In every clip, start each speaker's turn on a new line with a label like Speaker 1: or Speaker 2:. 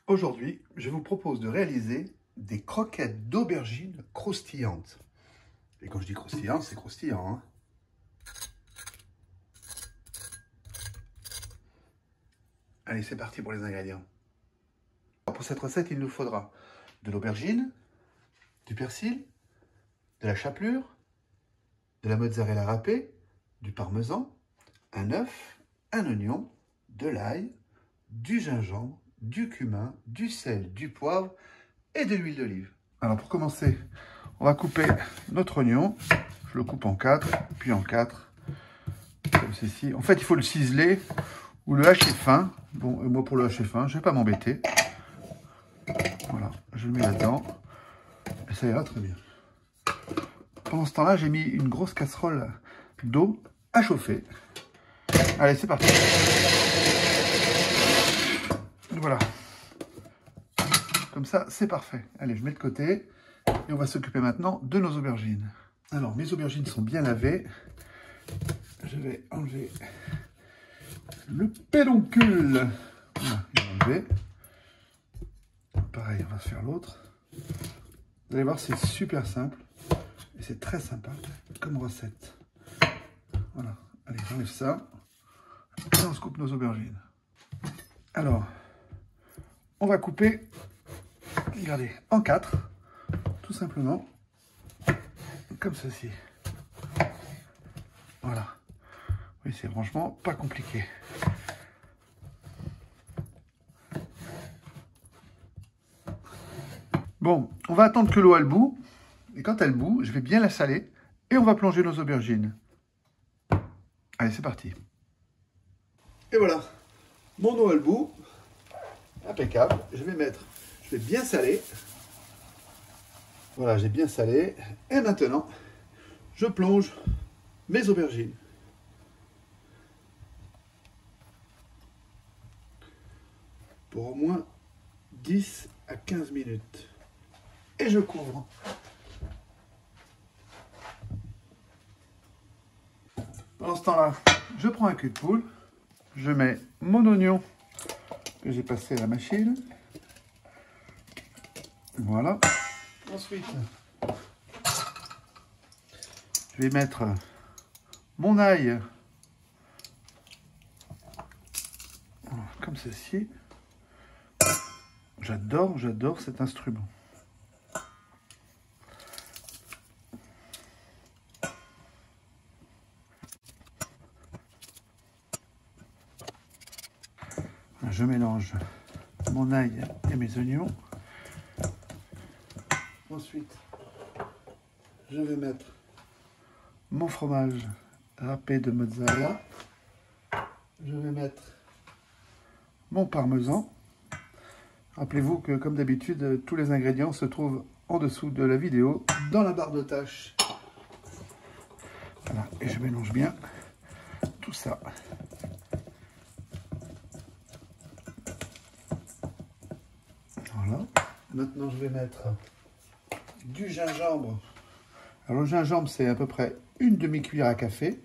Speaker 1: Aujourd'hui, je vous propose de réaliser des croquettes d'aubergines croustillantes. Et quand je dis croustillant, c'est croustillant, hein. Allez, c'est parti pour les ingrédients. Pour cette recette, il nous faudra de l'aubergine, du persil, de la chapelure, de la mozzarella râpée, du parmesan, un œuf, un oignon, de l'ail, du gingembre, du cumin, du sel, du poivre et de l'huile d'olive. Alors pour commencer, on va couper notre oignon. Je le coupe en 4, puis en 4, comme ceci. En fait, il faut le ciseler ou le hacher fin. Bon, moi pour le hacher fin, je ne vais pas m'embêter. Voilà, je le mets là-dedans et ça ira très bien. Pendant ce temps-là, j'ai mis une grosse casserole d'eau à chauffer. Allez, c'est parti. Voilà. Comme ça, c'est parfait. Allez, je mets de côté. Et on va s'occuper maintenant de nos aubergines. Alors, mes aubergines sont bien lavées. Je vais enlever le pédoncule. Voilà, il est enlevé. Pareil, on va se faire l'autre. Vous allez voir, c'est super simple. Et c'est très sympa comme recette. Voilà. Allez, j'enlève ça. Et on se coupe nos aubergines. Alors, on va couper, regardez, en 4, tout simplement, comme ceci. Voilà. Oui, c'est franchement pas compliqué. Bon, on va attendre que l'eau elle bout. Et quand elle bout, je vais bien la saler. Et on va plonger nos aubergines. Allez, c'est parti. Et voilà, mon eau elle bout. Impeccable. Je vais bien saler. Voilà, j'ai bien salé. Et maintenant, je plonge mes aubergines. Pour au moins 10 à 15 minutes. Et je couvre. Pendant ce temps-là, je prends un cul de poule. Je mets mon oignon que j'ai passé à la machine. Voilà. Ensuite, je vais mettre mon ail comme ceci. J'adore cet instrument. Je mélange mon ail et mes oignons. Ensuite, je vais mettre mon fromage râpé de mozzarella. Je vais mettre mon parmesan. Rappelez-vous que, comme d'habitude, tous les ingrédients se trouvent en dessous de la vidéo, dans la barre de tâches. Voilà, et je mélange bien tout ça. Voilà. Maintenant, je vais mettre du gingembre. Alors, le gingembre, c'est à peu près une demi-cuillère à café.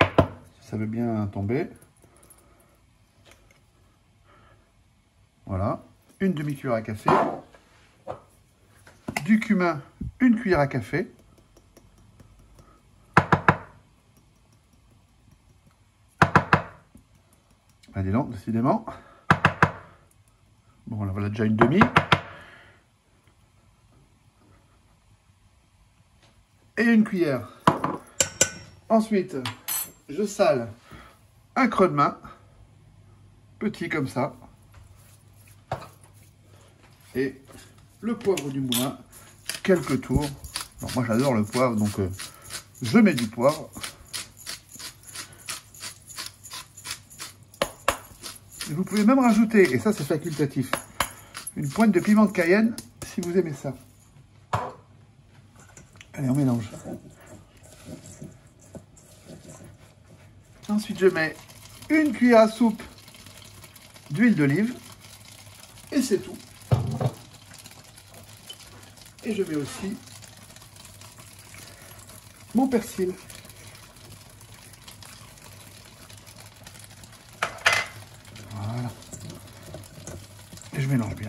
Speaker 1: Si ça veut bien tomber. Voilà, une demi-cuillère à café. Du cumin, une cuillère à café. Ah, dis donc, décidément. Bon, là, voilà déjà une demi. Et une cuillère. Ensuite, je sale un creux de main. Petit comme ça. Et le poivre du moulin, quelques tours. Alors, moi j'adore le poivre, donc je mets du poivre. Et vous pouvez même rajouter, et ça c'est facultatif, une pointe de piment de Cayenne si vous aimez ça. Allez, on mélange. Ensuite je mets une cuillère à soupe d'huile d'olive. Et c'est tout. Et je mets aussi mon persil. Voilà. Et je mélange bien.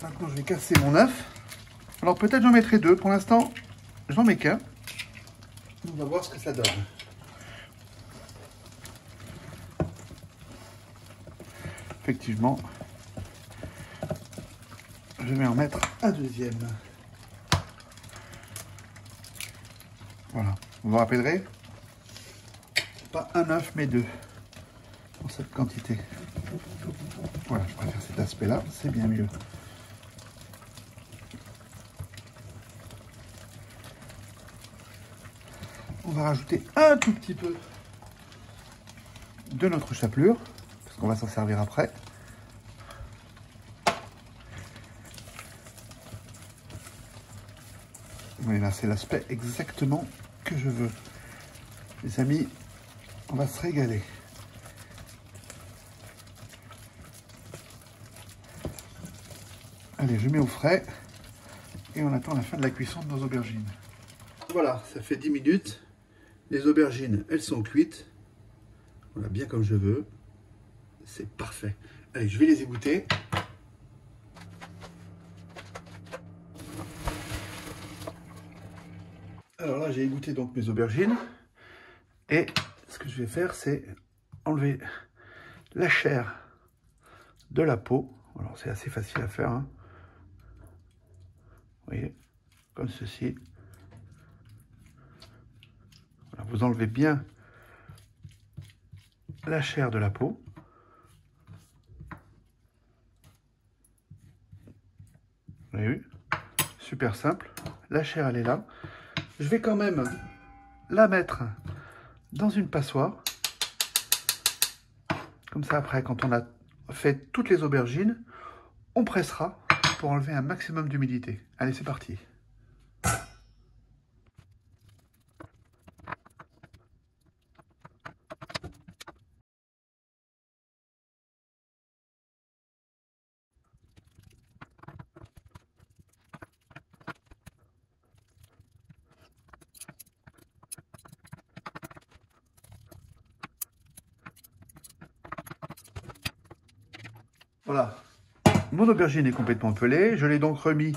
Speaker 1: Maintenant, je vais casser mon œuf. Alors peut-être j'en mettrai deux. Pour l'instant, j'en mets qu'un. On va voir ce que ça donne. Effectivement, je vais en mettre un deuxième. Voilà, vous vous rappellerez, pas un œuf mais deux pour cette quantité. Voilà, je préfère cet aspect-là, c'est bien mieux. On va rajouter un tout petit peu de notre chapelure, parce qu'on va s'en servir après. Oui, là, c'est l'aspect exactement que je veux. Les amis, on va se régaler. Allez, je mets au frais et on attend la fin de la cuisson de nos aubergines. Voilà, ça fait 10 minutes. Les aubergines, elles sont cuites. Voilà, bien comme je veux. C'est parfait. Allez, je vais les égoutter. Alors là, j'ai égoutté donc mes aubergines. Et ce que je vais faire, c'est enlever la chair de la peau. Alors, c'est assez facile à faire, hein. Vous voyez, comme ceci. Voilà, vous enlevez bien la chair de la peau. Vous avez vu? Super simple. La chair, elle est là. Je vais quand même la mettre dans une passoire. Comme ça, après, quand on a fait toutes les aubergines, on pressera pour enlever un maximum d'humidité. Allez, c'est parti. Voilà, mon aubergine est complètement pelée. Je l'ai donc remis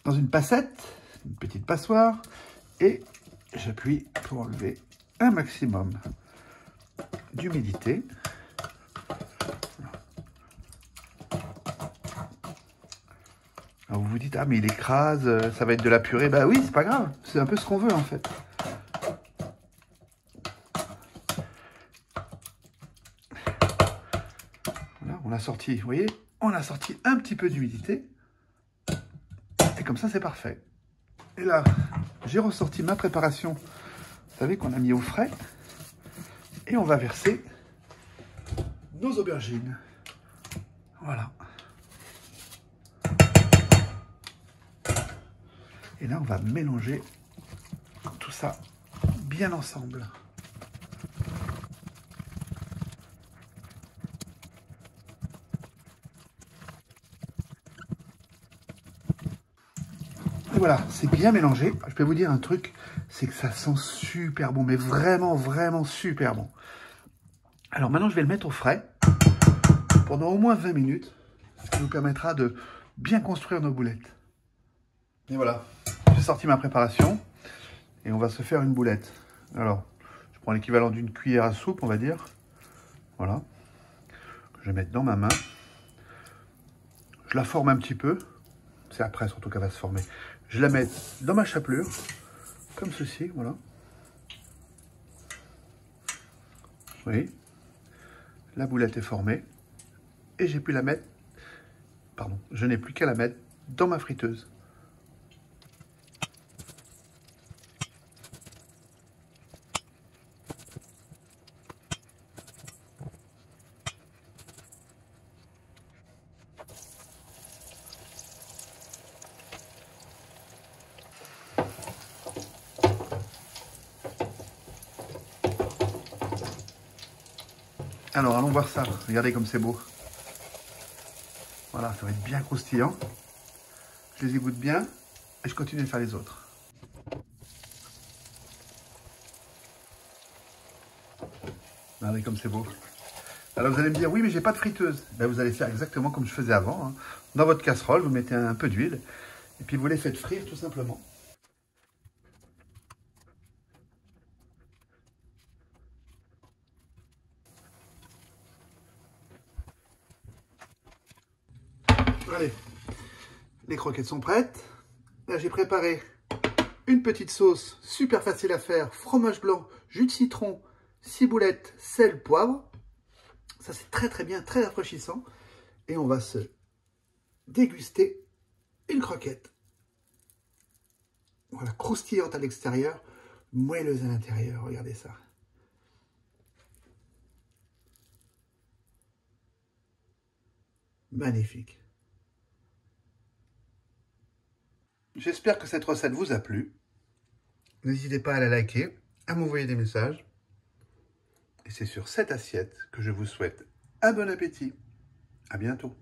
Speaker 1: dans une passette, une petite passoire, et j'appuie pour enlever un maximum d'humidité. Alors vous vous dites, ah mais il écrase, ça va être de la purée. Bah oui, c'est pas grave, c'est un peu ce qu'on veut en fait. Voilà, on a sorti, vous voyez, on a sorti un petit peu d'humidité. Et comme ça, c'est parfait. Et là, j'ai ressorti ma préparation, vous savez, qu'on a mis au frais. Et on va verser nos aubergines. Voilà. Et là, on va mélanger tout ça bien ensemble. Et voilà, c'est bien mélangé. Je peux vous dire un truc, c'est que ça sent super bon, mais vraiment, vraiment super bon. Alors maintenant, je vais le mettre au frais pendant au moins 20 minutes, ce qui nous permettra de bien construire nos boulettes. Et voilà, j'ai sorti ma préparation et on va se faire une boulette. Alors, je prends l'équivalent d'une cuillère à soupe, on va dire. Voilà, que je vais mettre dans ma main. Je la forme un petit peu. C'est après surtout qu'elle va se former. Je la mets dans ma chapelure, comme ceci, voilà. Vous voyez, la boulette est formée. Et j'ai pu la mettre, pardon, je n'ai plus qu'à la mettre dans ma friteuse. Alors, allons voir ça. Regardez comme c'est beau. Voilà, ça va être bien croustillant. Je les égoutte bien et je continue de faire les autres. Regardez comme c'est beau. Alors vous allez me dire, oui, mais j'ai pas de friteuse. Ben, vous allez faire exactement comme je faisais avant. Hein. Dans votre casserole, vous mettez un peu d'huile et puis vous les faites frire tout simplement. Allez, les croquettes sont prêtes. Là, j'ai préparé une petite sauce super facile à faire. Fromage blanc, jus de citron, ciboulette, sel, poivre. Ça, c'est très très bien, très rafraîchissant. Et on va se déguster une croquette. Voilà, croustillante à l'extérieur, moelleuse à l'intérieur. Regardez ça. Magnifique. J'espère que cette recette vous a plu. N'hésitez pas à la liker, à m'envoyer des messages. Et c'est sur cette assiette que je vous souhaite un bon appétit. À bientôt.